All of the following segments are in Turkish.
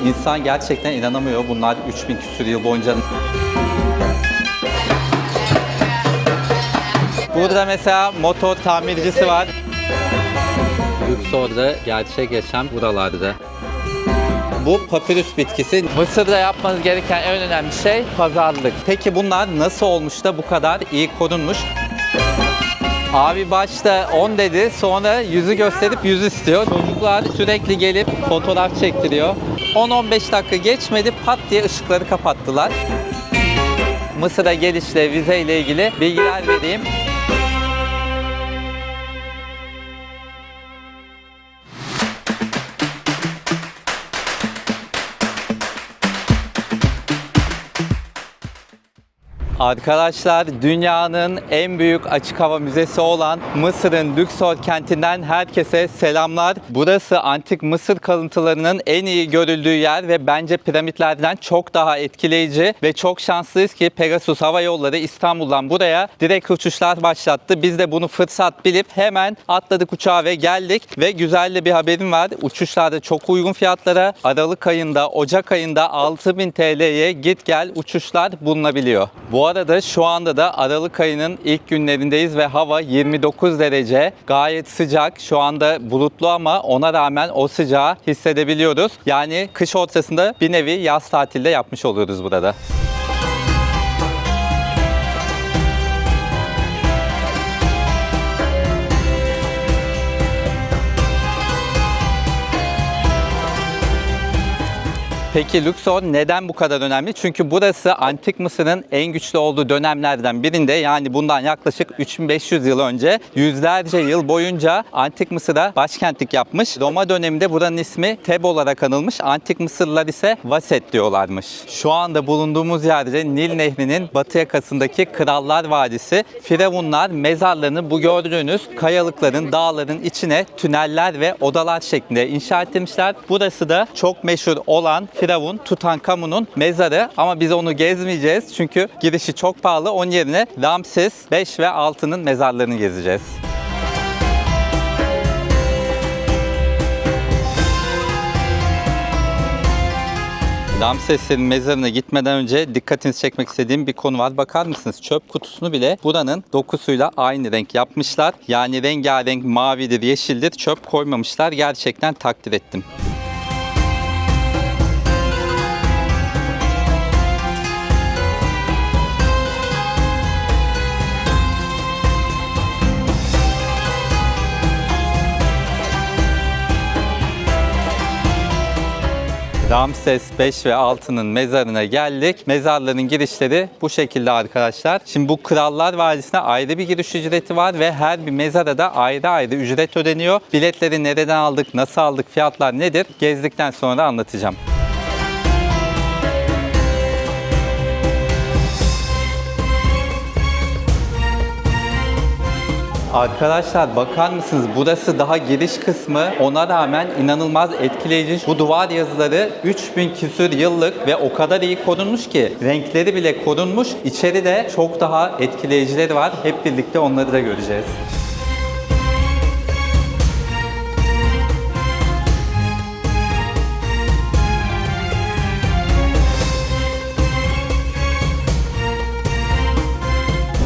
İnsan gerçekten inanamıyor. Bunlar 3000 küsur yıl boyunca. Burada mesela motor tamircisi var. Luxor'da gerçek yaşam buralarda. Bu papirüs bitkisi. Mısır'da yapmanız gereken en önemli şey pazarlık. Peki bunlar nasıl olmuş da bu kadar iyi korunmuş? Abi başta 10 dedi, sonra 100'ü gösterip 100 istiyor. Çocuklar sürekli gelip fotoğraf çektiriyor. 10-15 dakika geçmedi, pat diye ışıkları kapattılar. Mısır'a gelişle, vizeyle ilgili bilgiler vereyim. Arkadaşlar, dünyanın en büyük açık hava müzesi olan Mısır'ın Luxor kentinden herkese selamlar. Burası antik Mısır kalıntılarının en iyi görüldüğü yer ve bence piramitlerden çok daha etkileyici ve çok şanslıyız ki Pegasus Hava Yolları İstanbul'dan buraya direkt uçuşlar başlattı. Biz de bunu fırsat bilip hemen atladık uçağa ve geldik ve güzel de bir haberim var. Uçuşlarda çok uygun fiyatlara Aralık ayında, Ocak ayında 6000 TL'ye git gel uçuşlar bulunabiliyor. Bu arada şu anda da Aralık ayının ilk günlerindeyiz ve hava 29 derece. Gayet sıcak. Şu anda bulutlu ama ona rağmen o sıcağı hissedebiliyoruz. Yani kış ortasında bir nevi yaz tatilde yapmış oluyoruz burada. Peki Luxor neden bu kadar önemli? Çünkü burası Antik Mısır'ın en güçlü olduğu dönemlerden birinde, yani bundan yaklaşık 3500 yıl önce yüzlerce yıl boyunca Antik Mısır'a başkentlik yapmış. Roma döneminde buranın ismi Teb olarak anılmış. Antik Mısırlılar ise Vaset diyorlarmış. Şu anda bulunduğumuz yerde Nil Nehri'nin batı yakasındaki Krallar Vadisi. Firavunlar mezarlarını bu gördüğünüz kayalıkların, dağların içine tüneller ve odalar şeklinde inşa etmişler. Burası da çok meşhur olan Firavun Tutankamun'un mezarı, ama biz onu gezmeyeceğiz çünkü girişi çok pahalı. Onun yerine Ramses 5 ve 6'nın mezarlarını gezeceğiz. Ramses'in mezarına gitmeden önce dikkatinizi çekmek istediğim bir konu var. Bakar mısınız? Çöp kutusunu bile buranın dokusuyla aynı renk yapmışlar. Yani rengarenk mavidir, yeşildir. Çöp koymamışlar. Gerçekten takdir ettim. Ramses 5 ve 6'nın mezarına geldik. Mezarların girişleri bu şekilde arkadaşlar. Şimdi bu Krallar Vadisi'ne ayrı bir giriş ücreti var ve her bir mezara da ayrı ayrı ücret ödeniyor. Biletleri nereden aldık, nasıl aldık, fiyatlar nedir? Gezdikten sonra anlatacağım. Arkadaşlar bakar mısınız? Burası daha giriş kısmı. Ona rağmen inanılmaz etkileyici. Bu duvar yazıları 3000 küsur yıllık ve o kadar iyi korunmuş ki renkleri bile korunmuş. İçeride çok daha etkileyicileri var. Hep birlikte onları da göreceğiz.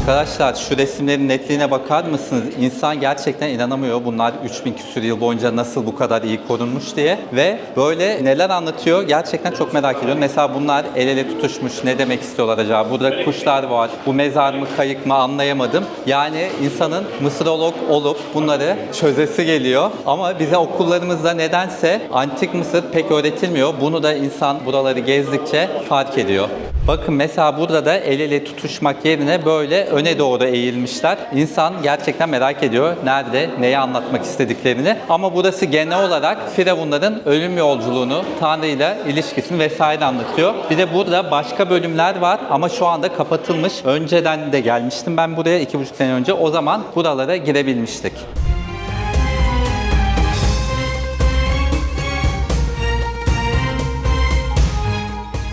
Arkadaşlar şu resimlerin netliğine bakar mısınız? İnsan gerçekten inanamıyor bunlar 3000 küsur yıl boyunca nasıl bu kadar iyi korunmuş diye. Ve böyle neler anlatıyor gerçekten çok merak ediyorum. Mesela bunlar el ele tutuşmuş, ne demek istiyorlar acaba? Burada kuşlar var. Bu mezar mı, kayık mı anlayamadım. Yani insanın Mısırolog olup bunları çözesi geliyor. Ama bize okullarımızda nedense Antik Mısır pek öğretilmiyor. Bunu da insan buraları gezdikçe fark ediyor. Bakın mesela burada da el ele tutuşmak yerine böyle öne doğru eğilmişler. İnsan gerçekten merak ediyor nerede, neyi anlatmak istediklerini. Ama burası genel olarak Firavunların ölüm yolculuğunu, Tanrı ile ilişkisini vesaire anlatıyor. Bir de burada başka bölümler var ama şu anda kapatılmış. Önceden de gelmiştim ben buraya 2,5 sene önce. O zaman buralara girebilmiştik.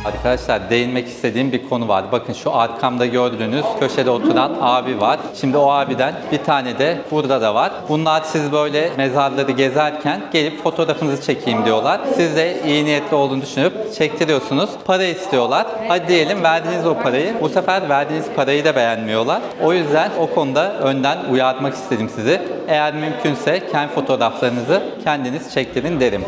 Arkadaşlar değinmek istediğim bir konu var. Bakın şu arkamda gördüğünüz köşede oturan abi var. Şimdi o abiden bir tane de burada da var. Bunlar siz böyle mezarları gezerken gelip fotoğrafınızı çekeyim diyorlar. Siz de iyi niyetli olduğunu düşünüp çektiriyorsunuz. Para istiyorlar. Hadi diyelim verdiniz o parayı. Bu sefer verdiğiniz parayı da beğenmiyorlar. O yüzden o konuda önden uyarmak istedim sizi. Eğer mümkünse kendi fotoğraflarınızı kendiniz çektirin derim.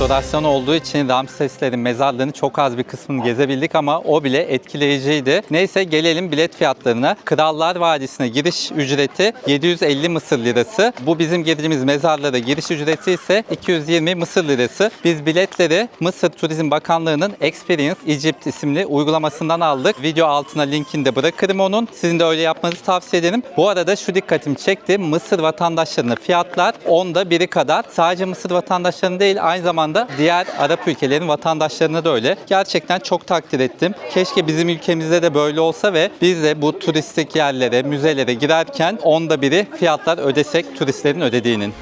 Restorasyon olduğu için Ramseslerin mezarlığını çok az bir kısmını gezebildik ama o bile etkileyiciydi. Neyse gelelim bilet fiyatlarına. Krallar Vadisi'ne giriş ücreti 750 Mısır lirası. Bu bizim girdiğimiz mezarlara giriş ücreti ise 220 Mısır lirası. Biz biletleri Mısır Turizm Bakanlığı'nın Experience Egypt isimli uygulamasından aldık. Video altına linkini de bırakırım onun. Sizin de öyle yapmanızı tavsiye ederim. Bu arada şu dikkatimi çekti. Mısır vatandaşlarına fiyatlar 10'da biri kadar. Sadece Mısır vatandaşlarının değil, aynı zamanda diğer Arap ülkelerin vatandaşlarına da öyle. Gerçekten çok takdir ettim. Keşke bizim ülkemizde de böyle olsa ve biz de bu turistik yerlere, müzelere girerken 10'da biri fiyatlar ödesek turistlerin ödediğinin.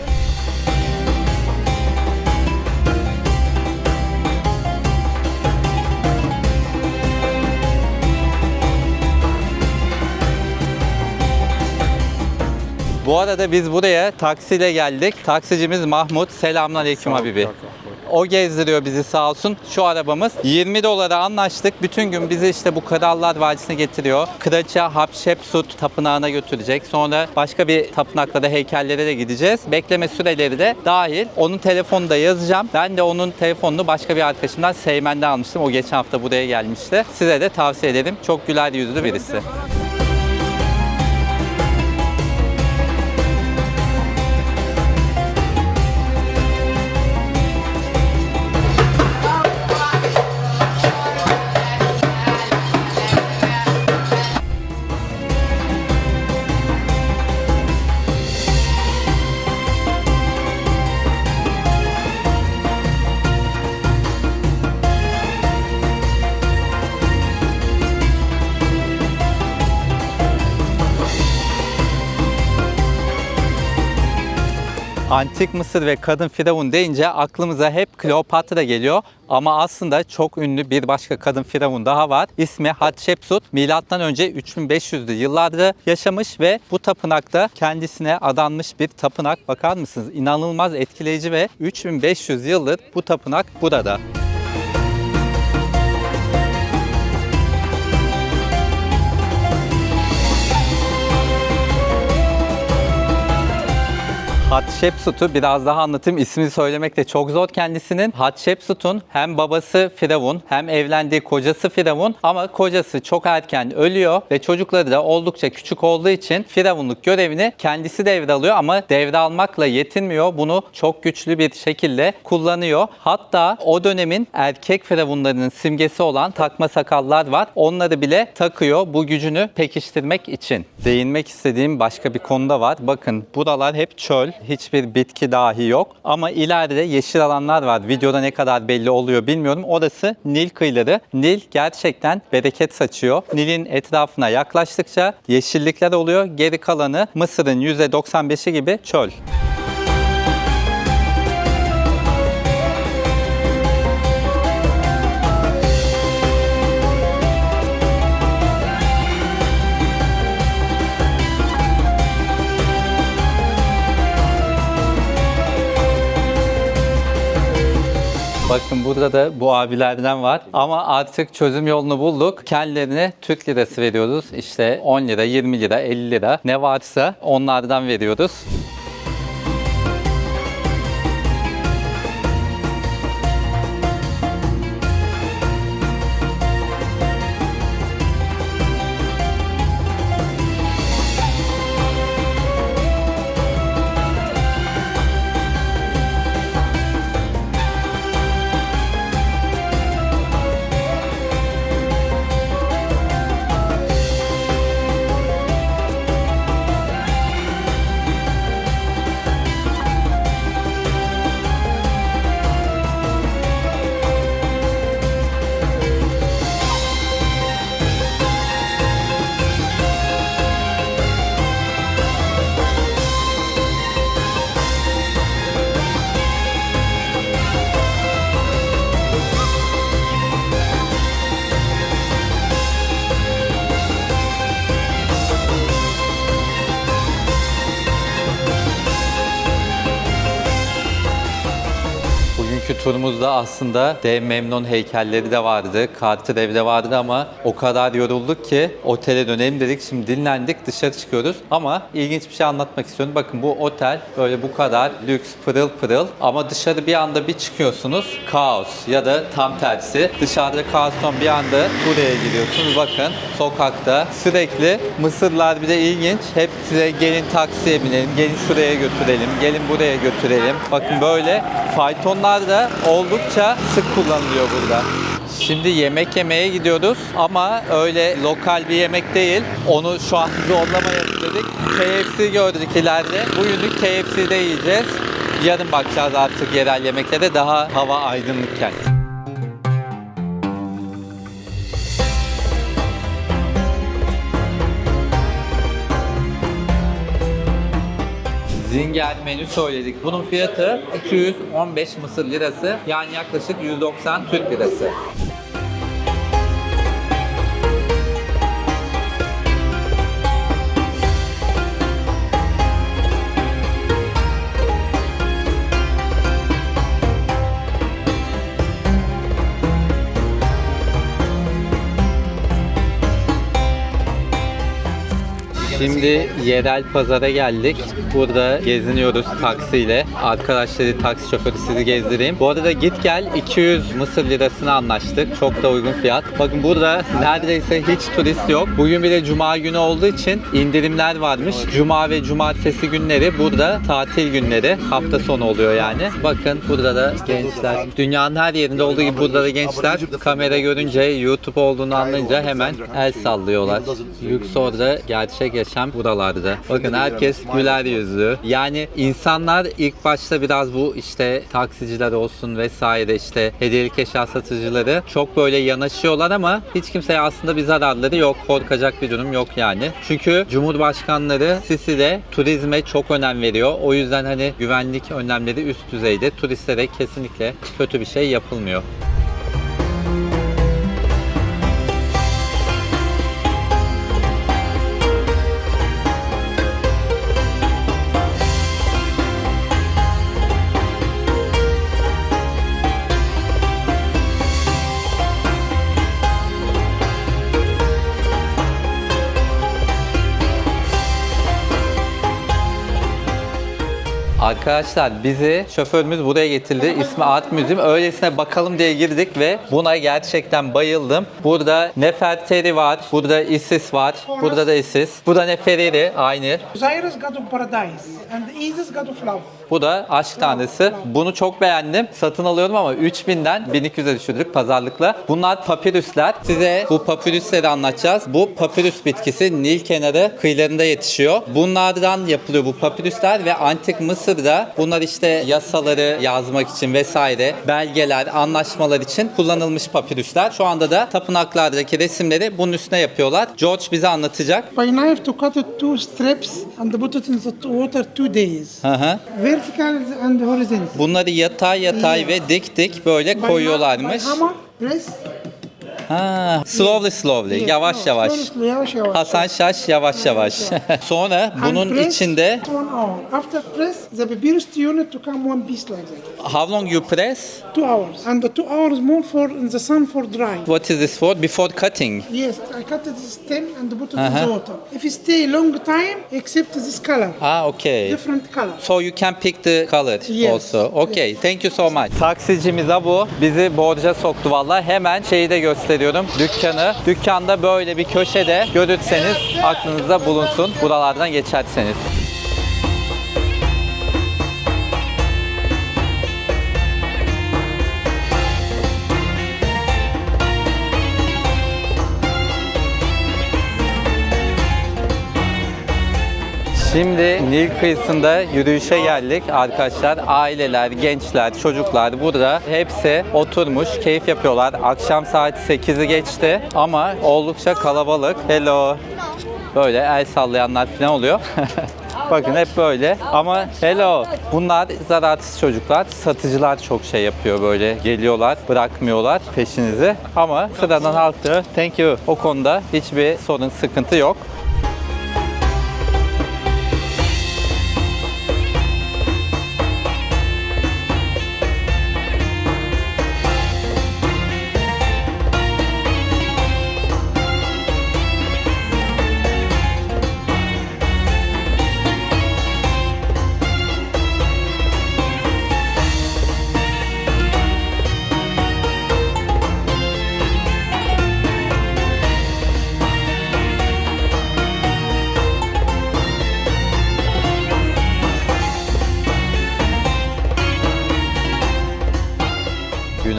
Bu arada biz buraya taksiyle geldik. Taksicimiz Mahmut. Selamünaleyküm Habibi. O gezdiriyor bizi sağ olsun. Şu arabamız 20 dolara anlaştık. Bütün gün bizi işte bu Krallar Vadisi'ne getiriyor. Kraliçe Hatshepsut tapınağına götürecek. Sonra başka bir tapınaklara, heykellere de gideceğiz. Bekleme süreleri de dahil. Onun telefonunu da yazacağım. Ben de onun telefonunu başka bir arkadaşımdan, Seymen'den almıştım. O geçen hafta buraya gelmişti. Size de tavsiye ederim. Çok güler yüzlü birisi. Antik Mısır ve kadın firavun deyince aklımıza hep Kleopatra geliyor. Ama aslında çok ünlü bir başka kadın firavun daha var. İsmi Hatshepsut. Milattan önce 3500'lü yıllarda yaşamış ve bu tapınakta kendisine adanmış bir tapınak. Bakar mısınız? İnanılmaz etkileyici ve 3500 yıldır bu tapınak burada. Hatshepsut'u biraz daha anlatayım. İsmini söylemek de çok zor kendisinin. Hatshepsut'un hem babası Firavun hem evlendiği kocası Firavun ama kocası çok erken ölüyor ve çocukları da oldukça küçük olduğu için Firavunluk görevini kendisi devralıyor ama devralmakla yetinmiyor. Bunu çok güçlü bir şekilde kullanıyor. Hatta o dönemin erkek Firavunlarının simgesi olan takma sakallar var. Onları bile takıyor bu gücünü pekiştirmek için. Değinmek istediğim başka bir konu da var. Bakın buralar hep çöl. Hiçbir bitki dahi yok. Ama ileride yeşil alanlar var. Videoda ne kadar belli oluyor bilmiyorum. Orası Nil kıyıları. Nil gerçekten bereket saçıyor. Nil'in etrafına yaklaştıkça yeşillikler oluyor. Geri kalanı Mısır'ın %95'i gibi çöl. Bakın burada da bu abilerden var ama artık çözüm yolunu bulduk. Kendilerine Türk lirası veriyoruz. İşte 10 lira, 20 lira, 50 lira ne varsa onlardan veriyoruz. Bugünkü turumuzda aslında dev Memnon heykelleri de vardı, Carter evde vardı ama o kadar yorulduk ki otele dönelim dedik. Şimdi dinlendik, dışarı çıkıyoruz ama ilginç bir şey anlatmak istiyorum. Bakın bu otel böyle bu kadar lüks, pırıl pırıl ama dışarı bir anda bir çıkıyorsunuz kaos ya da tam tersi. Dışarıda kaostan bir anda buraya giriyorsunuz. Bakın sokakta sürekli Mısırlar, bir de ilginç. Hep size gelin taksiye binelim, gelin şuraya götürelim, gelin buraya götürelim. Bakın böyle faytonlar da oldukça sık kullanılıyor burada. Şimdi yemek yemeye gidiyoruz ama öyle lokal bir yemek değil. Onu şu an zorlamayalım dedik. KFC gördük ileride. Bugünlük KFC'de yiyeceğiz. Yarın bakacağız artık yerel yemeklere daha hava aydınlıkken. Zinger menü söyledik. Bunun fiyatı 215 Mısır lirası, yani yaklaşık 190 Türk lirası. Şimdi yerel pazara geldik. Burada geziniyoruz taksiyle. Arkadaşları, taksi şoförü, sizi gezdireyim. Bu arada git gel 200 Mısır lirasına anlaştık. Çok da uygun fiyat. Bakın burada neredeyse hiç turist yok. Bugün bir de cuma günü olduğu için indirimler varmış. Cuma ve cumartesi günleri burada tatil günleri. Hafta sonu oluyor yani. Bakın burada da gençler. Dünyanın her yerinde olduğu gibi burada da gençler kamera görünce, YouTube olduğunu anlayınca hemen el sallıyorlar. Luxor'da gerçek yaşam buralarda. Bakın herkes güler yüzlü. Yani insanlar ilk başta biraz bu işte taksiciler olsun vesaire, işte hediyelik eşya satıcıları çok böyle yanaşıyorlar ama hiç kimseye aslında bir zararları yok. Korkacak bir durum yok yani. Çünkü Cumhurbaşkanları Sisi turizme çok önem veriyor. O yüzden hani güvenlik önlemleri üst düzeyde. Turistlere kesinlikle kötü bir şey yapılmıyor. Arkadaşlar bizi şoförümüz buraya getirdi. İsmi Art Museum. Öylesine bakalım diye girdik ve buna gerçekten bayıldım. Burada Neferteri var. Burada Isis var. Burada da Isis. Burada Neferteri aynı. Osiris, god of paradise, and Isis, god of love. Bu da aşk tanrısı. Bunu çok beğendim. Satın alıyorum ama 3000'den 1200'e düşürdük pazarlıkla. Bunlar papirüsler. Size bu papirüsleri anlatacağız. Bu papirüs bitkisi Nil kenarı kıyılarında yetişiyor. Bunlardan yapılıyor bu papirüsler ve antik Mısır'da bunlar işte yasaları yazmak için vesaire, belgeler, anlaşmalar için kullanılmış papirüsler. Şu anda da tapınaklardaki resimleri bunun üstüne yapıyorlar. George bize anlatacak. By knife to cut it two strips and put it in the water 2 days. Hı hı. Vertical and horizontal. Bunları yatay ve dik böyle koyuyorlarmış. By hammer, press. Ha, slowly, Yes, yavaş yavaş. slowly, yavaş yavaş. Hasan Şaş yavaş yavaş. Sonra bunun And press içinde 1 hour. After press, the papyrus unit to come one piece like that. how long you press? 2 hours. And the 2 hours more for in the sun for dry. What is this for? Before cutting. Yes, I cut the stem and put it in the water. If you stay long time, except this color, Ah, okay. different color. So you can pick the color Yes. also. Okay, thank you so much. Taksicimiz bu. Bizi borca soktu valla. Hemen şeyi de gösteriyorum. Dükkanı. Dükkanda böyle bir köşede görürseniz aklınızda bulunsun. Buralardan geçerseniz. Şimdi Nil kıyısında yürüyüşe geldik arkadaşlar. Aileler, gençler, çocuklar burada hepsi oturmuş, keyif yapıyorlar. Akşam saat 8'i geçti ama oldukça kalabalık. Hello. Böyle el sallayanlar falan oluyor. Bakın hep böyle ama hello. Bunlar zararsız çocuklar. Satıcılar çok şey yapıyor böyle. Geliyorlar, bırakmıyorlar peşinizi. Ama sıradan halkta thank you. O konuda hiçbir sorun, sıkıntı yok.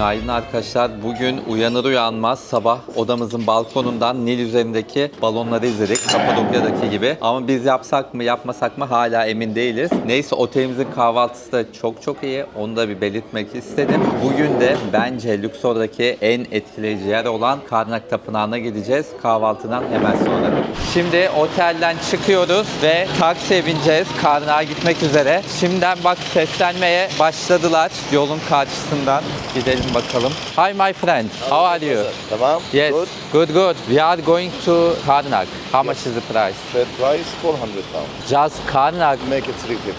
Günaydın arkadaşlar. Bugün uyanır uyanmaz sabah odamızın balkonundan Nil üzerindeki balonları izledik. Kapadokya'daki gibi. Ama biz yapsak mı yapmasak mı hala emin değiliz. Neyse otelimizin kahvaltısı da çok iyi. Onu da bir belirtmek istedim. Bugün de bence Luxor'daki en etkileyici yer olan Karnak Tapınağı'na gideceğiz. Kahvaltıdan hemen sonra. Şimdi otelden çıkıyoruz ve taksiye bineceğiz. Karnak'a gitmek üzere. Şimdiden bak seslenmeye başladılar yolun karşısından. Gidelim bakalım. Hi my friend, how are you? Tamam. Yes, Good. good. We are going to Karnak. How much is the price? Fair price 400 pounds. Just Karnak. Make it 350.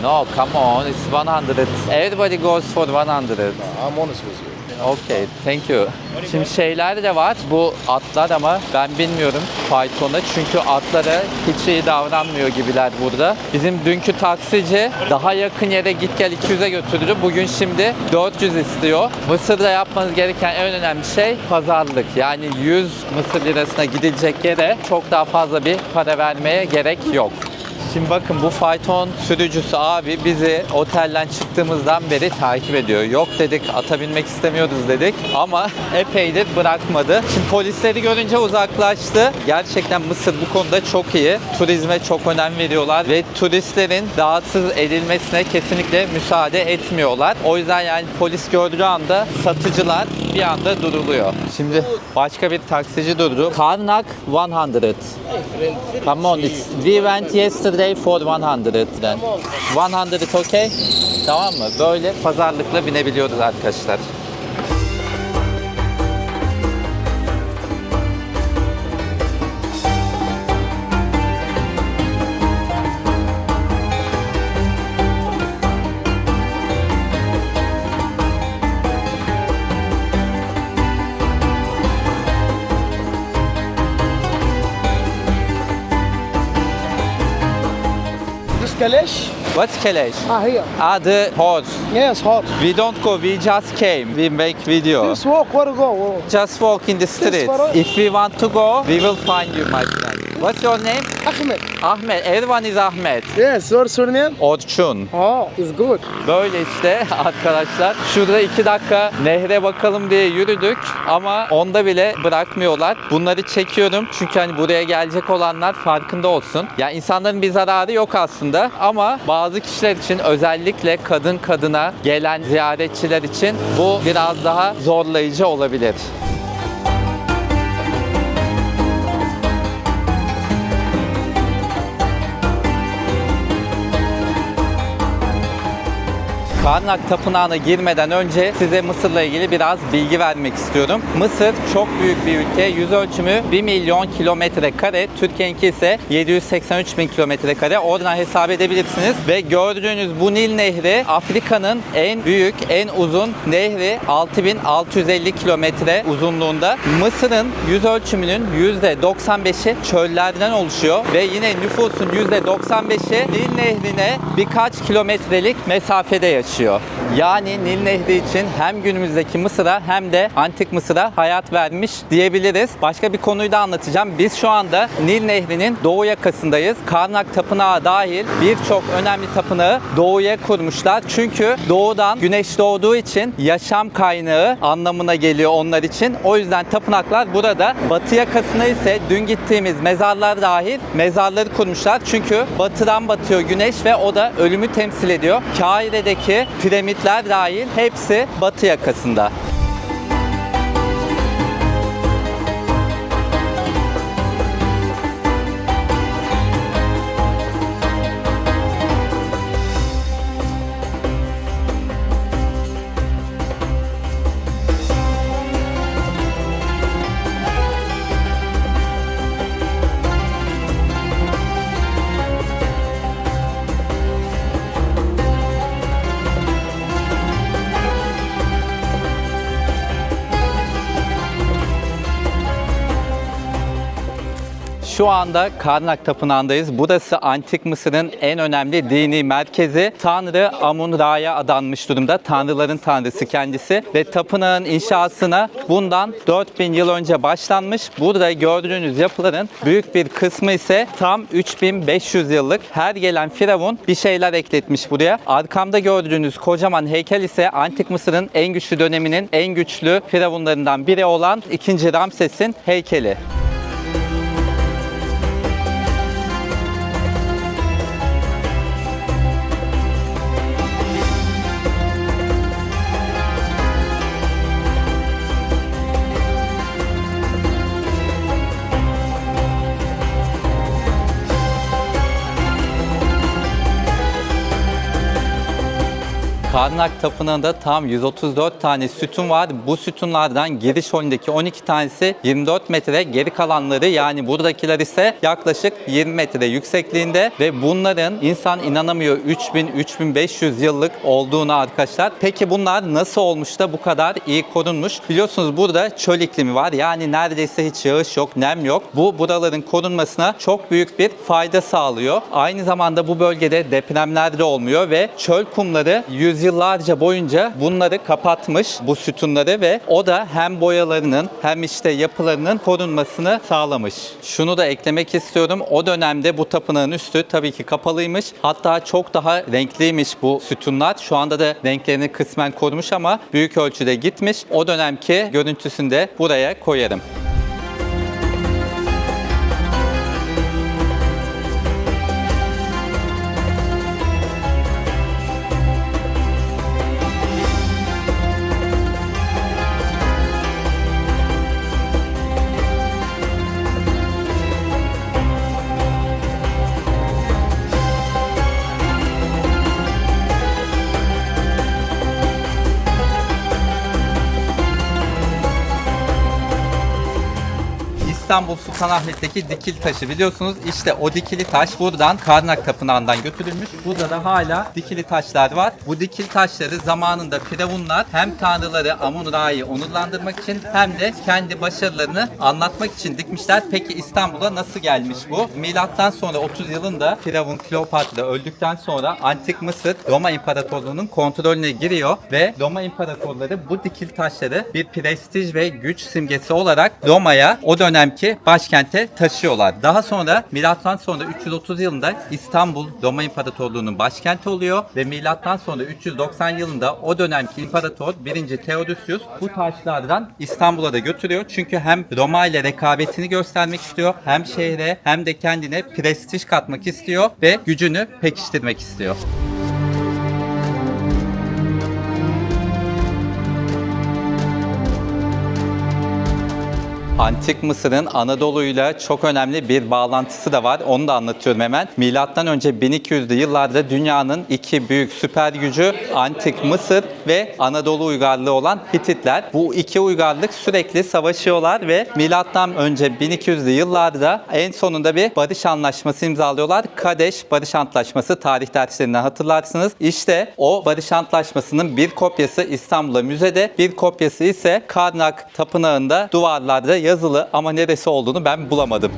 No, come on, it's 100. Everybody goes for 100. I'm honest with you. Okay, thank you. Şimdi şeyler de var. Bu atlar ama ben bilmiyorum faytona çünkü atlara hiç iyi davranmıyor gibiler burada. Bizim dünkü taksici daha yakın yere git gel 200'e götürdü. Bugün şimdi 400 istiyor. Mısır'da yapmanız gereken en önemli şey pazarlık. Yani 100 Mısır lirasına gidilecek yere çok daha fazla bir para vermeye gerek yok. Şimdi bakın bu fayton sürücüsü abi bizi otelden çıktığımızdan beri takip ediyor. Yok dedik ata binmek istemiyoruz dedik ama epeydir bırakmadı. Şimdi polisleri görünce uzaklaştı. Gerçekten Mısır bu konuda çok iyi. Turizme çok önem veriyorlar ve turistlerin rahatsız edilmesine kesinlikle müsaade etmiyorlar. O yüzden yani polis gördüğü anda satıcılar bir anda duruluyor. Şimdi başka bir taksici durdu. Karnak 100. Come on, we went yesterday for 100 then. 100 okay? Tamam mı? Böyle pazarlıkla binebiliyoruz arkadaşlar. Kaleş? What's Kelesh? Here. The horse. Yes, hot. We don't go, we just came. We make video. Just walk, where to go? Just walk in the street. for us. If we want to go, we will find you, my friend. What's your name? Ahmed. Ahmet. Everyone is Ahmet. Yes, your surname? Orçun. Oh, it's good. Böyle işte arkadaşlar. Şurada 2 dakika nehre bakalım diye yürüdük ama onda bile bırakmıyorlar. Bunları çekiyorum çünkü hani buraya gelecek olanlar farkında olsun. Ya insanların bir zararı yok aslında ama bazı kişiler için özellikle kadın kadına gelen ziyaretçiler için bu biraz daha zorlayıcı olabilir. Karnak Tapınağı'na girmeden önce size Mısır'la ilgili biraz bilgi vermek istiyorum. Mısır çok büyük bir ülke. Yüz ölçümü 1 milyon kilometre kare. Türkiye'ninki ise 783 bin kilometre kare. Oradan hesap edebilirsiniz. Ve gördüğünüz bu Nil Nehri Afrika'nın en büyük, en uzun nehri. 6650 kilometre uzunluğunda. Mısır'ın yüz ölçümünün %95'i çöllerden oluşuyor. Ve yine nüfusun %95'i Nil Nehri'ne birkaç kilometrelik mesafede yaşıyor. Yani Nil Nehri için hem günümüzdeki Mısır'a hem de antik Mısır'a hayat vermiş diyebiliriz. Başka bir konuyu da anlatacağım. Biz şu anda Nil Nehri'nin doğu yakasındayız. Karnak Tapınağı dahil birçok önemli tapınağı doğuya kurmuşlar. Çünkü doğudan güneş doğduğu için yaşam kaynağı anlamına geliyor onlar için. O yüzden tapınaklar burada. Batı yakasına ise dün gittiğimiz mezarlar dahil mezarları kurmuşlar. Çünkü batıdan batıyor güneş ve o da ölümü temsil ediyor. Kahire'deki piramitler dahil hepsi batı yakasında. Şu anda Karnak Tapınağı'ndayız. Burası Antik Mısır'ın en önemli dini merkezi. Tanrı Amun-Ra'ya adanmış durumda. Tanrıların tanrısı kendisi ve tapınağın inşasına bundan 4000 yıl önce başlanmış. Burada gördüğünüz yapıların büyük bir kısmı ise tam 3500 yıllık. Her gelen firavun bir şeyler ekletmiş buraya. Arkamda gördüğünüz kocaman heykel ise Antik Mısır'ın en güçlü döneminin en güçlü firavunlarından biri olan 2. Ramses'in heykeli. Karnak Tapınağı'nda tam 134 tane sütun var. Bu sütunlardan giriş önündeki 12 tanesi 24 metre, geri kalanları yani buradakiler ise yaklaşık 20 metre yüksekliğinde ve bunların insan inanamıyor 3000-3500 yıllık olduğunu arkadaşlar. Peki bunlar nasıl olmuş da bu kadar iyi korunmuş? Biliyorsunuz burada çöl iklimi var. Yani neredeyse hiç yağış yok, nem yok. Bu buraların korunmasına çok büyük bir fayda sağlıyor. Aynı zamanda bu bölgede depremler de olmuyor ve çöl kumları yüzyıllarca boyunca bunları kapatmış, bu sütunları, ve o da hem boyalarının hem işte yapılarının korunmasını sağlamış. Şunu da eklemek istiyorum. O dönemde bu tapınağın üstü tabii ki kapalıymış. Hatta çok daha renkliymiş bu sütunlar. Şu anda da renklerini kısmen korumuş ama büyük ölçüde gitmiş. O dönemki görüntüsünü de buraya koyarım. İstanbul Sultanahmet'teki dikil taşı biliyorsunuz, işte o dikili taş buradan Karnak Tapınağı'ndan götürülmüş. Burada da hala dikili taşlar var. Bu dikili taşları zamanında firavunlar hem tanrıları Amun-Ra'yı onurlandırmak için hem de kendi başarılarını anlatmak için dikmişler. Peki İstanbul'a nasıl gelmiş bu? Milattan sonra 30 yılında Firavun Kleopatra öldükten sonra Antik Mısır Roma İmparatorluğu'nun kontrolüne giriyor ve Roma İmparatorları bu dikili taşları bir prestij ve güç simgesi olarak Roma'ya, o dönemki başkente taşıyorlar. Daha sonra milattan sonra 330 yılında İstanbul Roma İmparatorluğu'nun başkenti oluyor ve milattan sonra 390 yılında o dönemki imparator 1. Theodosius bu taşlardan İstanbul'a da götürüyor. Çünkü hem Roma ile rekabetini göstermek istiyor, hem şehre hem de kendine prestij katmak istiyor ve gücünü pekiştirmek istiyor. Antik Mısır'ın Anadolu'yla çok önemli bir bağlantısı da var. Onu da anlatıyorum hemen. Milattan önce 1200'lü yıllarda dünyanın iki büyük süper gücü Antik Mısır ve Anadolu uygarlığı olan Hititler. Bu iki uygarlık sürekli savaşıyorlar ve milattan önce 1200'lü yıllarda en sonunda bir barış anlaşması imzalıyorlar. Kadeş Barış Antlaşması, tarih derslerinden hatırlarsınız. İşte o barış antlaşmasının bir kopyası İstanbul'da müzede, bir kopyası ise Karnak Tapınağı'nda duvarlarda yazılı ama neresi olduğunu ben bulamadım.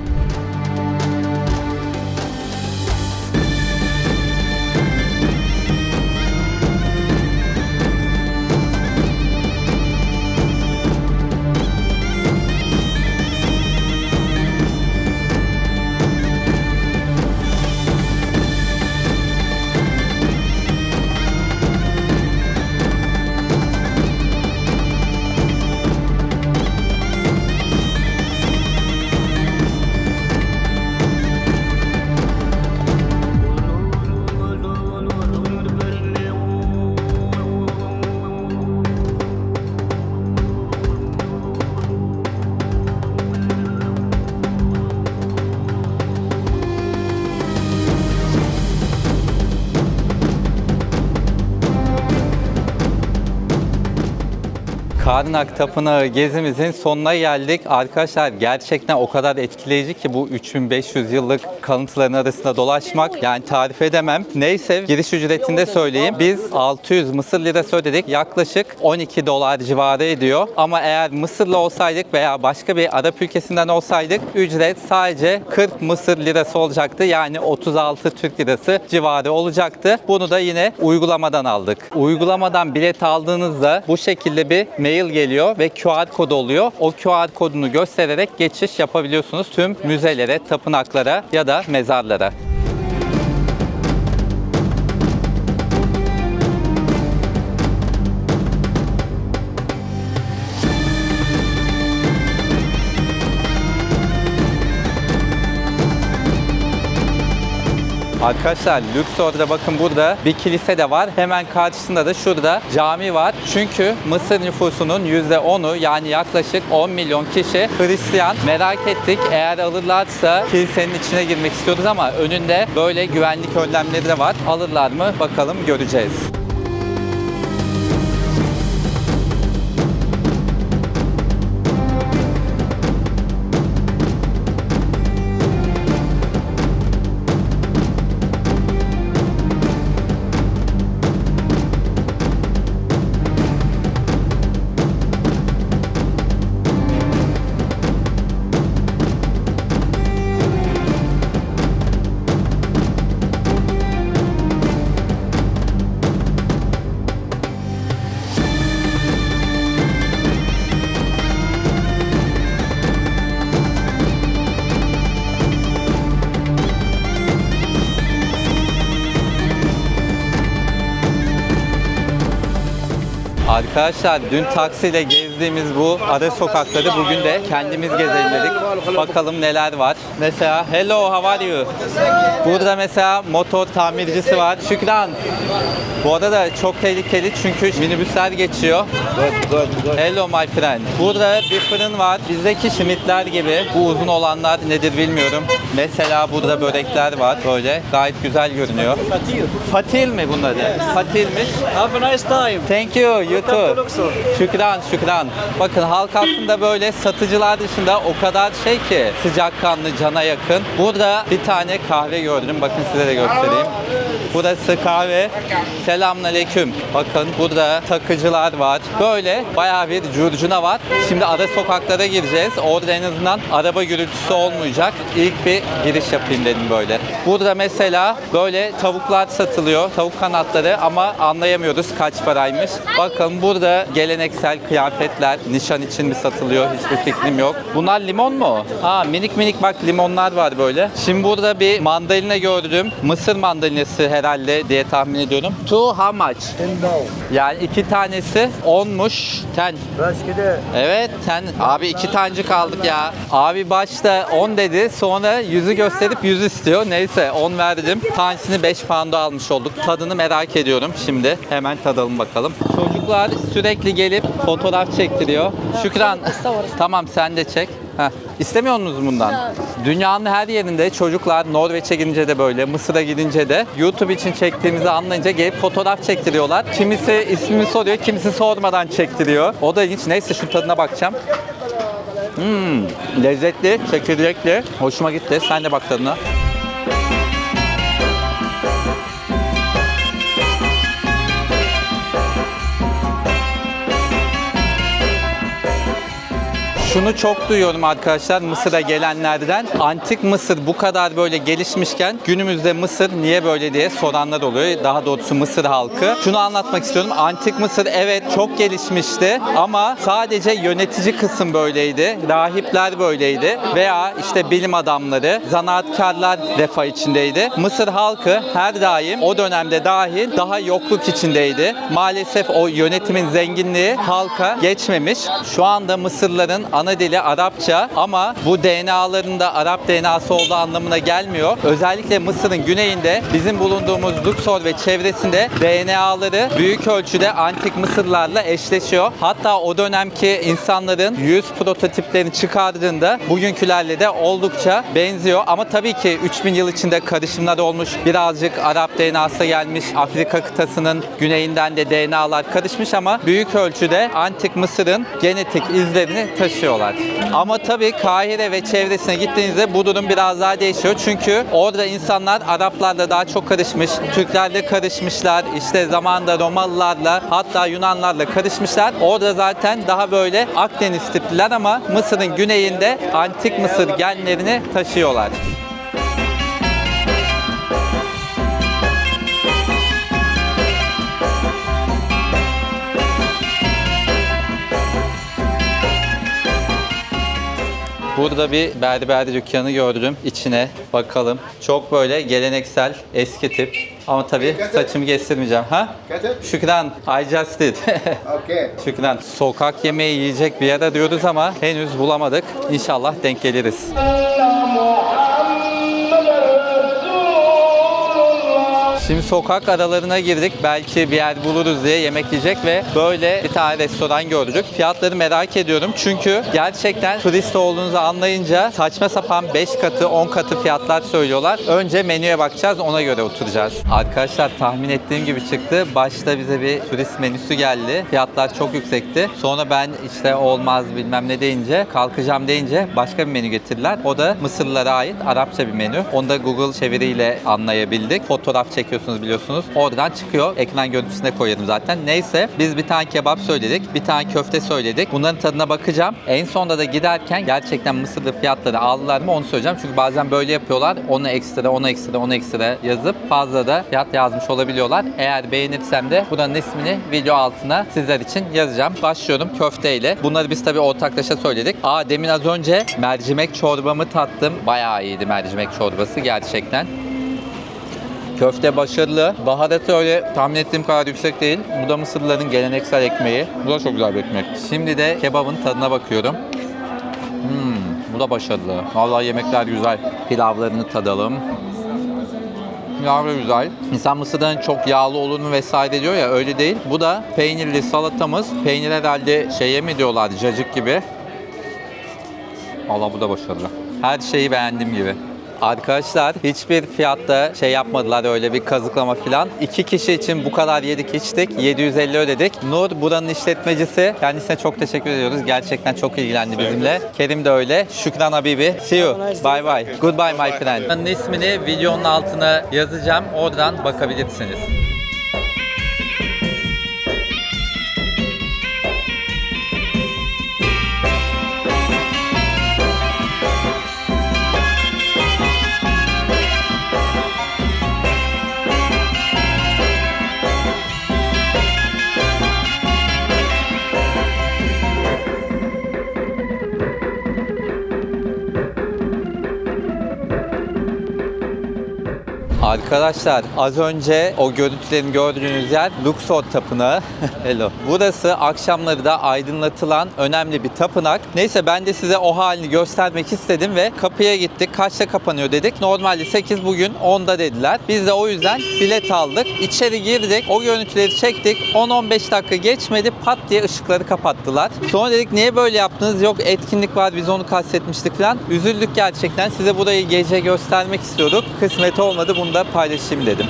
Karnak Tapınağı gezimizin sonuna geldik. Arkadaşlar gerçekten o kadar etkileyici ki bu 3500 yıllık kalıntıların arasında dolaşmak yani tarif edemem. Neyse giriş ücretini de söyleyeyim. Biz 600 Mısır lirası ödedik. Yaklaşık 12 dolar civarı ediyor. Ama eğer Mısırlı olsaydık veya başka bir Arap ülkesinden olsaydık ücret sadece 40 Mısır lirası olacaktı. Yani 36 Türk lirası civarı olacaktı. Bunu da yine uygulamadan aldık. Uygulamadan bilet aldığınızda bu şekilde bir mail geliyor ve QR kodu oluyor. O QR kodunu göstererek geçiş yapabiliyorsunuz tüm müzelere, tapınaklara ya da mezarlara. Arkadaşlar Luxor'da bakın burada bir kilise de var. Hemen karşısında da şurada cami var. Çünkü Mısır nüfusunun %10'u yani yaklaşık 10 milyon kişi Hristiyan. Merak ettik eğer alırlarsa kilisenin içine girmek istiyoruz ama önünde böyle güvenlik önlemleri de var. Alırlar mı bakalım göreceğiz. Arkadaşlar dün taksiyle gezdiğimiz bu ara sokakları bugün de kendimiz gezelim dedik. Bakalım neler var. Mesela hello how are you? Burada mesela motor tamircisi var. Şükran. Bu arada çok tehlikeli çünkü minibüsler geçiyor. Hello my friend. Burada bir fırın var. Bizdeki simitler gibi. Bu uzun olanlar nedir bilmiyorum. Mesela burada börekler var böyle. Gayet güzel görünüyor. Fatil mi bunlar? Fatilmiş. Have a nice time. Thank you. You too. Şükran, şükran. Bakın halk aslında böyle satıcılar dışında o kadar şey ki sıcakkanlı, cana yakın. Burada bir tane kahve gördüm. Bakın size de göstereyim. Burası kahve. Selamünaleyküm. Bakın burada takıcılar var. Böyle bayağı bir curcuna var. Şimdi ara sokaklara gireceğiz. Orada en azından araba gürültüsü olmayacak. İlk bir giriş yapayım dedim böyle. Burada mesela böyle tavuklar satılıyor. Tavuk kanatları ama anlayamıyoruz kaç paraymış. Bakın burada geleneksel kıyafetler nişan için mi satılıyor hiçbir fikrim yok. Bunlar limon mu? Ha minik minik bak limonlar var böyle. Şimdi burada bir mandalina gördüm. Mısır mandalinası herhalde diye tahmin ediyorum. Two how much? Yani iki tanesi 10'muş. 10. Evet 10. Abi iki tanecik aldık ya. Abi başta 10 dedi sonra 100'ü gösterip 100 istiyor. Neyse 10 verdim. Tanesini 5 pound'a almış olduk. Tadını merak ediyorum şimdi. Hemen tadalım bakalım. Çocuklar sürekli gelip fotoğraf çektiriyor. Şükran. Tamam sen de çek. Heh. İstemiyor musunuz bundan? Dünyanın her yerinde çocuklar Norveç'e gidince de böyle, Mısır'a gidince de YouTube için çektiğimizi anlayınca gelip fotoğraf çektiriyorlar. Kimisi ismini soruyor, kimisi sormadan çektiriyor. O da ilginç. Neyse şu tadına bakacağım. Lezzetli, çekirdekli. Hoşuma gitti. Sen de bak tadına. Şunu çok duyuyorum arkadaşlar Mısır'a gelenlerden. Antik Mısır bu kadar böyle gelişmişken günümüzde Mısır niye böyle diye soranlar oluyor. Daha doğrusu Mısır halkı. Şunu anlatmak istiyorum. Antik Mısır evet çok gelişmişti ama sadece yönetici kısım böyleydi. Rahipler böyleydi. Veya işte bilim adamları, zanaatkarlar refah içindeydi. Mısır halkı her daim o dönemde dahil daha yokluk içindeydi. Maalesef o yönetimin zenginliği halka geçmemiş. Şu anda Mısırlıların ana dili Arapça ama bu DNA'larında Arap DNA'sı olduğu anlamına gelmiyor. Özellikle Mısır'ın güneyinde bizim bulunduğumuz Luxor ve çevresinde DNA'ları büyük ölçüde antik Mısırlarla eşleşiyor. Hatta o dönemki insanların yüz prototiplerini çıkardığında bugünkülerle de oldukça benziyor. Ama tabii ki 3000 yıl içinde karışımlar olmuş. Birazcık Arap DNA'sı gelmiş. Afrika kıtasının güneyinden de DNA'lar karışmış ama büyük ölçüde antik Mısır'ın genetik izlerini taşıyor. yaşıyorlar. Ama tabii Kahire ve çevresine gittiğinizde bu durum biraz daha değişiyor. Çünkü orada insanlar Araplarla daha çok karışmış, Türklerle karışmışlar, işte zamanında Romalılarla hatta Yunanlarla karışmışlar. Orada zaten daha böyle Akdeniz tipliler ama Mısır'ın güneyinde antik Mısır genlerini taşıyorlar. Burada bir berber dükkanı gördüm. İçine bakalım. Çok böyle geleneksel, eski tip. Ama tabii saçımı kestirmeyeceğim. Ha? Şükran. I just did. Okay. Şükran. Sokak yemeği yiyecek bir yer arıyoruz ama henüz bulamadık. İnşallah denk geliriz. Şimdi sokak aralarına girdik. Belki bir yer buluruz diye yemek yiyecek ve böyle bir tane restoran gördük. Fiyatları merak ediyorum. Çünkü gerçekten turist olduğunuzu anlayınca saçma sapan 5 katı 10 katı fiyatlar söylüyorlar. Önce menüye bakacağız, ona göre oturacağız. Arkadaşlar tahmin ettiğim gibi çıktı. Başta bize bir turist menüsü geldi. Fiyatlar çok yüksekti. Sonra ben işte olmaz bilmem ne deyince, kalkacağım deyince başka bir menü getirdiler. O da Mısırlılara ait Arapça bir menü. Onu da Google çeviriyle anlayabildik. Fotoğraf çekiyorsunuz biliyorsunuz. Oradan çıkıyor. Ekran görüntüsüne koyarım zaten. Neyse biz bir tane kebap söyledik. Bir tane köfte söyledik. Bunların tadına bakacağım. En sonunda da giderken gerçekten Mısırlı fiyatları aldılar mı onu söyleyeceğim. Çünkü bazen böyle yapıyorlar. Onu ekstra, onu ekstra, onu ekstra yazıp fazla da fiyat yazmış olabiliyorlar. Eğer beğenirsem de buranın ismini video altına sizler için yazacağım. Başlıyorum köfteyle. Bunları biz tabii ortaklaşa söyledik. Demin az önce mercimek çorbamı tattım. Bayağı iyiydi mercimek çorbası gerçekten. Köfte başarılı. Baharatı öyle tahmin ettiğim kadar yüksek değil. Bu da Mısırlıların geleneksel ekmeği. Bu da çok güzel bir ekmek. Şimdi de kebabın tadına bakıyorum. Bu da başarılı. Vallahi yemekler güzel. Pilavlarını tadalım. Pilavı güzel. İnsan Mısır'dan çok yağlı olur mu vesaire diyor ya, öyle değil. Bu da peynirli salatamız. Peynir herhalde şeye mi diyorlar, cacık gibi. Vallahi bu da başarılı. Her şeyi beğendiğim gibi. Arkadaşlar hiçbir fiyatta şey yapmadılar, öyle bir kazıklama falan. 2 kişi için bu kadar yedik içtik. 750 ödedik. Nur buranın işletmecisi. Kendisine çok teşekkür ediyoruz. Gerçekten çok ilgilendi bizimle. Kerim de öyle. Şükran Habibi. See you. Bye bye. Goodbye my friend. Buranın ismini videonun altına yazacağım. Oradan bakabilirsiniz. Arkadaşlar az önce o görüntülerini gördüğünüz yer Luxor Tapınağı. Hello. Burası akşamları da aydınlatılan önemli bir tapınak. Neyse ben de size o halini göstermek istedim ve kapıya gittik. Kaçta kapanıyor dedik. Normalde 8, bugün 10'da dediler. Biz de o yüzden bilet aldık. İçeri girdik. O görüntüleri çektik. 10-15 dakika geçmedi. Pat diye ışıkları kapattılar. Sonra dedik niye böyle yaptınız? Yok etkinlik var, biz onu kastetmiştik falan. Üzüldük gerçekten. Size burayı gece göstermek istiyorduk. Kısmet olmadı. Bunu da paylaşayım dedim.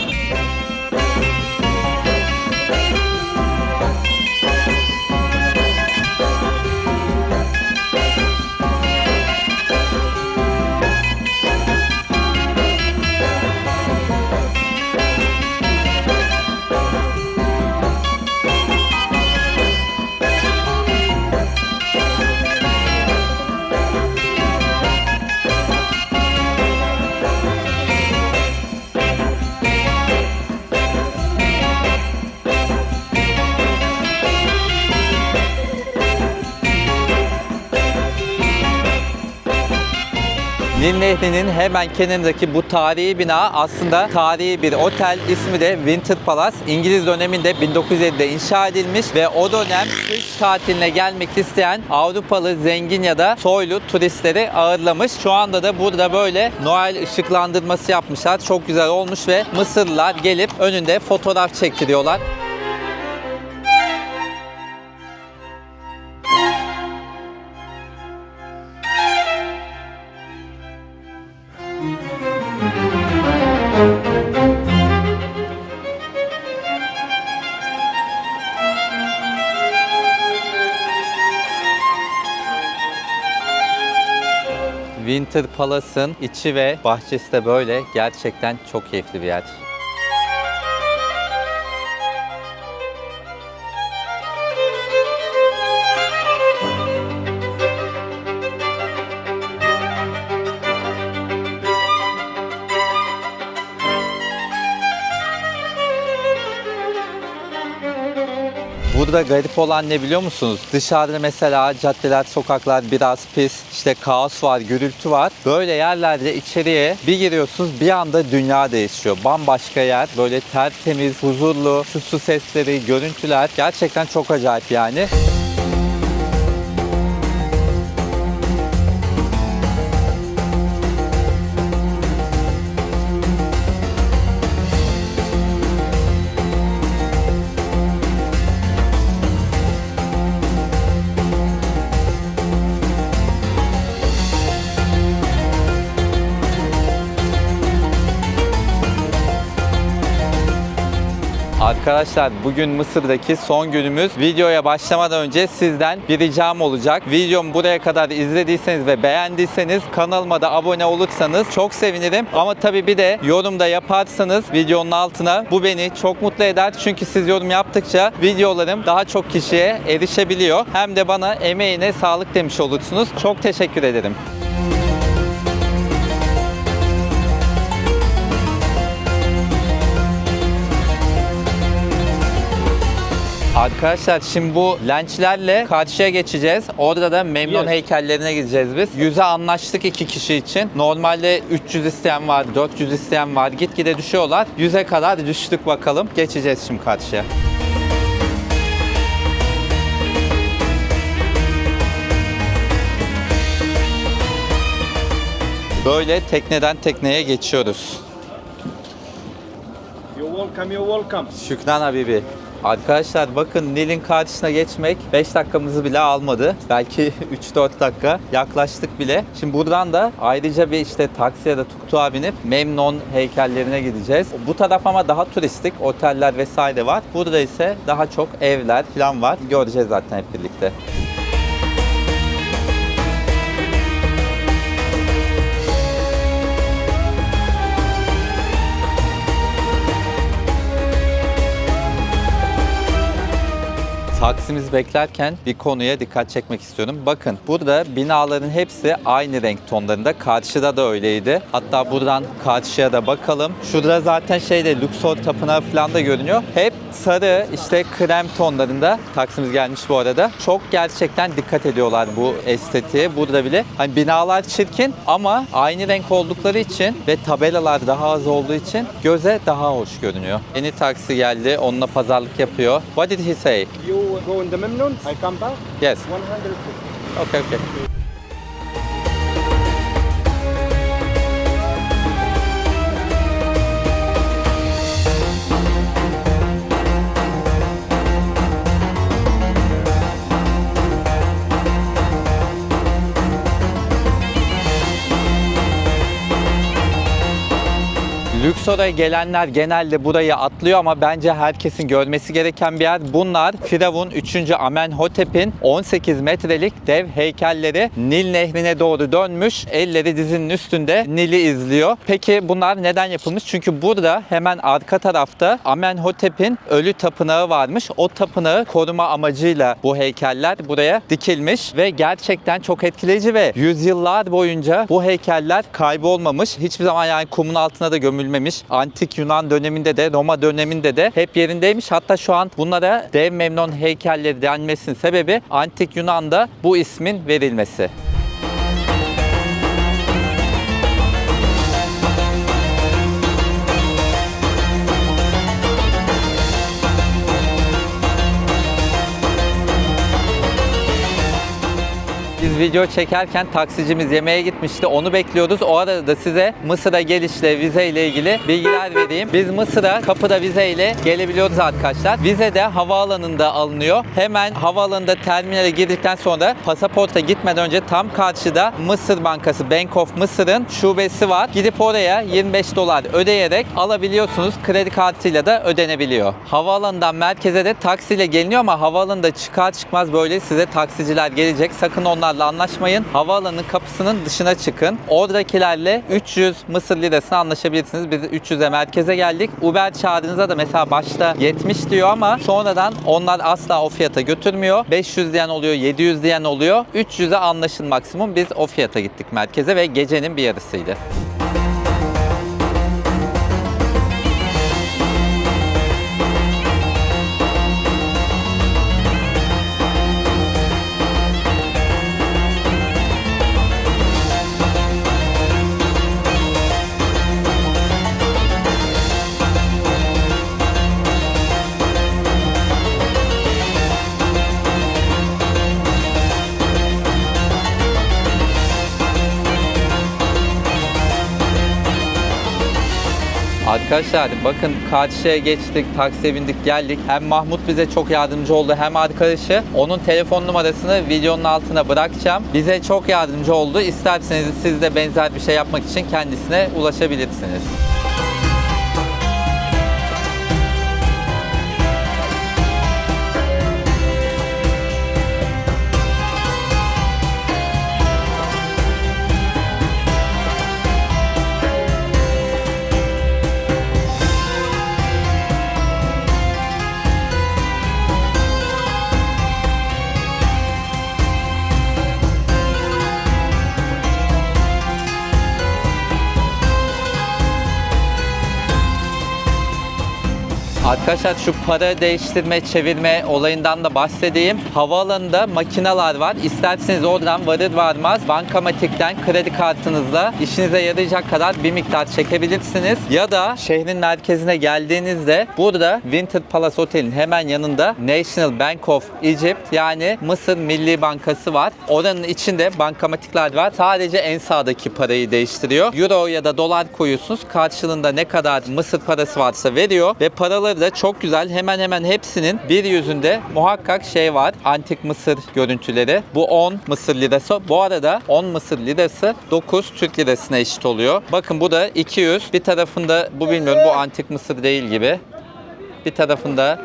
Nil Nehri'nin hemen kenarındaki bu tarihi bina aslında tarihi bir otel. İsmi de Winter Palace. İngiliz döneminde 1907'de inşa edilmiş ve o dönem kış tatiline gelmek isteyen Avrupalı zengin ya da soylu turistleri ağırlamış. Şu anda da burada böyle Noel ışıklandırması yapmışlar. Çok güzel olmuş ve Mısırlılar gelip önünde fotoğraf çektiriyorlar. Winter Palace'ın içi ve bahçesi de böyle. Gerçekten çok keyifli bir yer. Burada garip olan ne biliyor musunuz? Dışarıda mesela caddeler, sokaklar biraz pis, işte kaos var, gürültü var. Böyle yerlerde içeriye bir giriyorsunuz, bir anda dünya değişiyor. Bambaşka yer, böyle tertemiz, huzurlu, şu su sesleri, görüntüler gerçekten çok acayip yani. Arkadaşlar bugün Mısır'daki son günümüz. Videoya başlamadan önce sizden bir ricam olacak. Videomu buraya kadar izlediyseniz ve beğendiyseniz kanalıma da abone olursanız çok sevinirim. Ama tabii bir de yorum da yaparsanız videonun altına, bu beni çok mutlu eder. Çünkü siz yorum yaptıkça videolarım daha çok kişiye erişebiliyor. Hem de bana emeğine sağlık demiş olursunuz. Çok teşekkür ederim. Arkadaşlar şimdi bu lençlerle karşıya geçeceğiz. Orada da Memnon heykellerine gideceğiz biz. 100'e anlaştık 2 kişi için. Normalde 300 isteyen var, 400 isteyen var. Gitgide düşüyorlar. 100'e kadar düştük bakalım. Geçeceğiz şimdi karşıya. Böyle tekneden tekneye geçiyoruz. You're welcome, you're welcome. Şükran Habibi. Arkadaşlar bakın, Nil'in karşısına geçmek 5 dakikamızı bile almadı. Belki 3-4 dakika yaklaştık bile. Şimdi buradan da ayrıca bir işte taksi ya da tuk-tuk'a binip Memnon heykellerine gideceğiz. Bu taraf ama daha turistik, oteller vesaire var. Burada ise daha çok evler falan var. Göreceğiz zaten hep birlikte. Taksimiz beklerken bir konuya dikkat çekmek istiyorum. Bakın burada binaların hepsi aynı renk tonlarında. Karşıda da öyleydi. Hatta buradan karşıya da bakalım. Şurada zaten Luxor Tapınağı falan da görünüyor. Hep sarı, işte krem tonlarında. Taksimiz gelmiş bu arada. Çok gerçekten dikkat ediyorlar bu estetiğe. Burada bile hani binalar çirkin ama aynı renk oldukları için ve tabelalar daha az olduğu için göze daha hoş görünüyor. Yeni taksi geldi. Onunla pazarlık yapıyor. What did he say? You go in the Memnon, I come back. Yes. 150. Okay. Luxor'a gelenler genelde burayı atlıyor ama bence herkesin görmesi gereken bir yer. Bunlar Firavun 3. Amenhotep'in 18 metrelik dev heykelleri. Nil Nehri'ne doğru dönmüş. Elleri dizinin üstünde Nil'i izliyor. Peki bunlar neden yapılmış? Çünkü burada hemen arka tarafta Amenhotep'in ölü tapınağı varmış. O tapınağı koruma amacıyla bu heykeller buraya dikilmiş ve gerçekten çok etkileyici ve yüzyıllar boyunca bu heykeller kaybolmamış. Hiçbir zaman yani kumun altına da gömülmemiş. Antik Yunan döneminde de Roma döneminde de hep yerindeymiş. Hatta şu an bunlara dev Memnon heykelleri denmesinin sebebi Antik Yunan'da bu ismin verilmesi. Biz video çekerken taksicimiz yemeğe gitmişti. Onu bekliyoruz. O arada da size Mısır'a gelişle, vize ile ilgili bilgiler vereyim. Biz Mısır'a kapıda vizeyle gelebiliyoruz arkadaşlar. Vize de havaalanında alınıyor. Hemen havaalanında terminale girdikten sonra pasaporta gitmeden önce tam karşıda Mısır Bankası, Bank of Mısır'ın şubesi var. Gidip oraya 25 dolar ödeyerek alabiliyorsunuz. Kredi kartıyla da ödenebiliyor. Havaalanından merkeze de taksiyle geliniyor ama havaalanında çıkar çıkmaz böyle size taksiciler gelecek. Sakın onlarla anlaşmayın. Havaalanının kapısının dışına çıkın. Oradakilerle 300 Mısır lirasına anlaşabilirsiniz. Biz 300'e merkeze geldik. Uber çağırdığınızda da mesela başta 70 diyor ama sonradan onlar asla o fiyata götürmüyor. 500 diyen oluyor, 700 diyen oluyor. 300'e anlaşın maksimum. Biz o fiyata gittik merkeze ve gecenin bir yarısıydı. Arkadaşlar bakın karşıya geçtik, taksiye bindik, geldik. Hem Mahmut bize çok yardımcı oldu hem arkadaşı. Onun telefon numarasını videonun altına bırakacağım. Bize çok yardımcı oldu. İsterseniz siz de benzer bir şey yapmak için kendisine ulaşabilirsiniz. Arkadaşlar şu para değiştirme, çevirme olayından da bahsedeyim. Havaalanında makineler var. İsterseniz oradan varır varmaz bankamatikten kredi kartınızla işinize yarayacak kadar bir miktar çekebilirsiniz. Ya da şehrin merkezine geldiğinizde burada Winter Palace Otel'in hemen yanında National Bank of Egypt yani Mısır Milli Bankası var. Oranın içinde bankamatikler var. Sadece en sağdaki parayı değiştiriyor. Euro ya da dolar koyuyorsunuz. Karşılığında ne kadar Mısır parası varsa veriyor ve paraları da çok güzel. Hemen hemen hepsinin bir yüzünde muhakkak şey var. Antik Mısır görüntüleri. Bu 10 Mısır lirası. Bu arada 10 Mısır lirası 9 Türk lirasına eşit oluyor. Bakın bu da 200. Bir tarafında bu bilmiyorum bu Antik Mısır değil gibi. Bir tarafında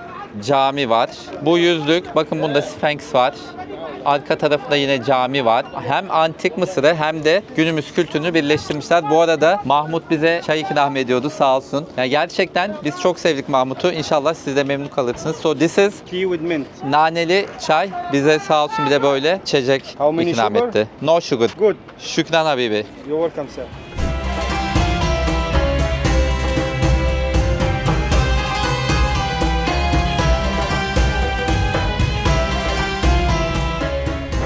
cami var. Bu yüzlük. Bakın bunda Sphinx var. Arka tarafında yine cami var. Hem antik Mısır'ı hem de günümüz kültürünü birleştirmişler. Bu arada Mahmut bize çay ikram ediyordu sağ olsun. Yani gerçekten biz çok sevdik Mahmut'u. İnşallah siz de memnun kalırsınız. So this is Tea with mint. naneli çay. Bize sağ olsun bir de böyle içecek How many ikram sugar? etti. No sugar. Good. Şükran Habibi. You're welcome, sir.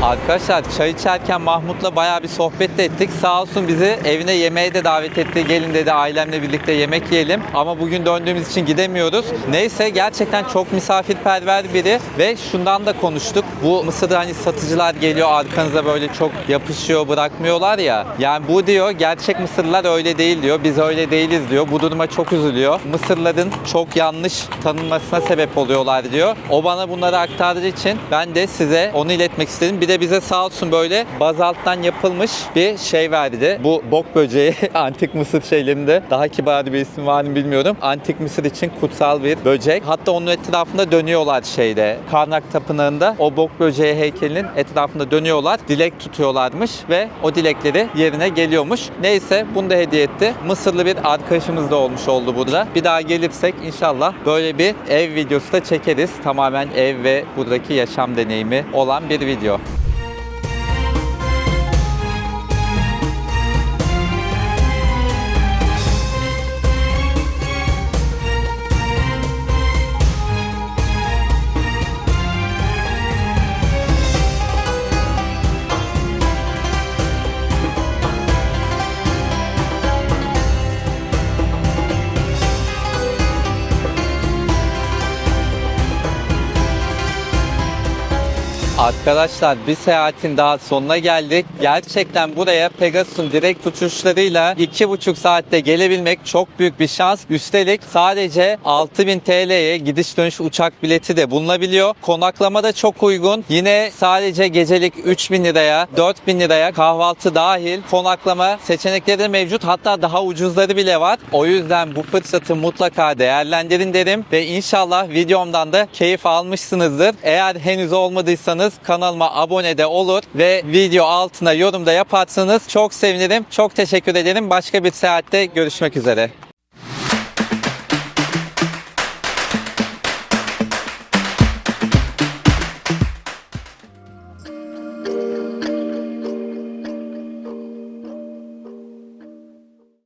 Arkadaşlar çay içerken Mahmut'la bayağı bir sohbet de ettik. Sağ olsun bizi evine yemeğe de davet etti. Gelin dedi ailemle birlikte yemek yiyelim. Ama bugün döndüğümüz için gidemiyoruz. Neyse gerçekten çok misafirperver biri ve şundan da konuştuk. Bu Mısır'da hani satıcılar geliyor arkanıza böyle çok yapışıyor bırakmıyorlar ya. Yani bu diyor gerçek Mısırlılar öyle değil diyor. Biz öyle değiliz diyor. Bu duruma çok üzülüyor. Mısırlıların çok yanlış tanınmasına sebep oluyorlar diyor. O bana bunları aktardığı için ben de size onu iletmek istedim. Bir de bize sağ olsun böyle bazalttan yapılmış bir şey verdi. Bu bok böceği antik Mısır şeylerinde daha kibar bir isim var mı bilmiyorum. Antik Mısır için kutsal bir böcek. Hatta onun etrafında dönüyorlar şeyde. Karnak Tapınağı'nda o bok böceği heykelinin etrafında dönüyorlar. Dilek tutuyorlarmış ve o dilekleri yerine geliyormuş. Neyse bunu da hediye etti. Mısırlı bir arkadaşımız da olmuş oldu burada. Bir daha gelirsek inşallah böyle bir ev videosu da çekeriz. Tamamen ev ve buradaki yaşam deneyimi olan bir video. Arkadaşlar bir seyahatin daha sonuna geldik. Gerçekten buraya Pegasus'un direkt uçuşlarıyla 2,5 saatte gelebilmek çok büyük bir şans. Üstelik sadece 6.000 TL'ye gidiş dönüş uçak bileti de bulunabiliyor. Konaklama da çok uygun. Yine sadece gecelik 3.000 liraya, 4.000 liraya kahvaltı dahil konaklama seçenekleri de mevcut. Hatta daha ucuzları bile var. O yüzden bu fırsatı mutlaka değerlendirin derim. Ve inşallah videomdan da keyif almışsınızdır. Eğer henüz olmadıysanız istiyorsanız kanalıma abone de olur ve video altına yorum da yaparsanız çok sevinirim. Çok teşekkür ederim. Başka bir seyahatte görüşmek üzere.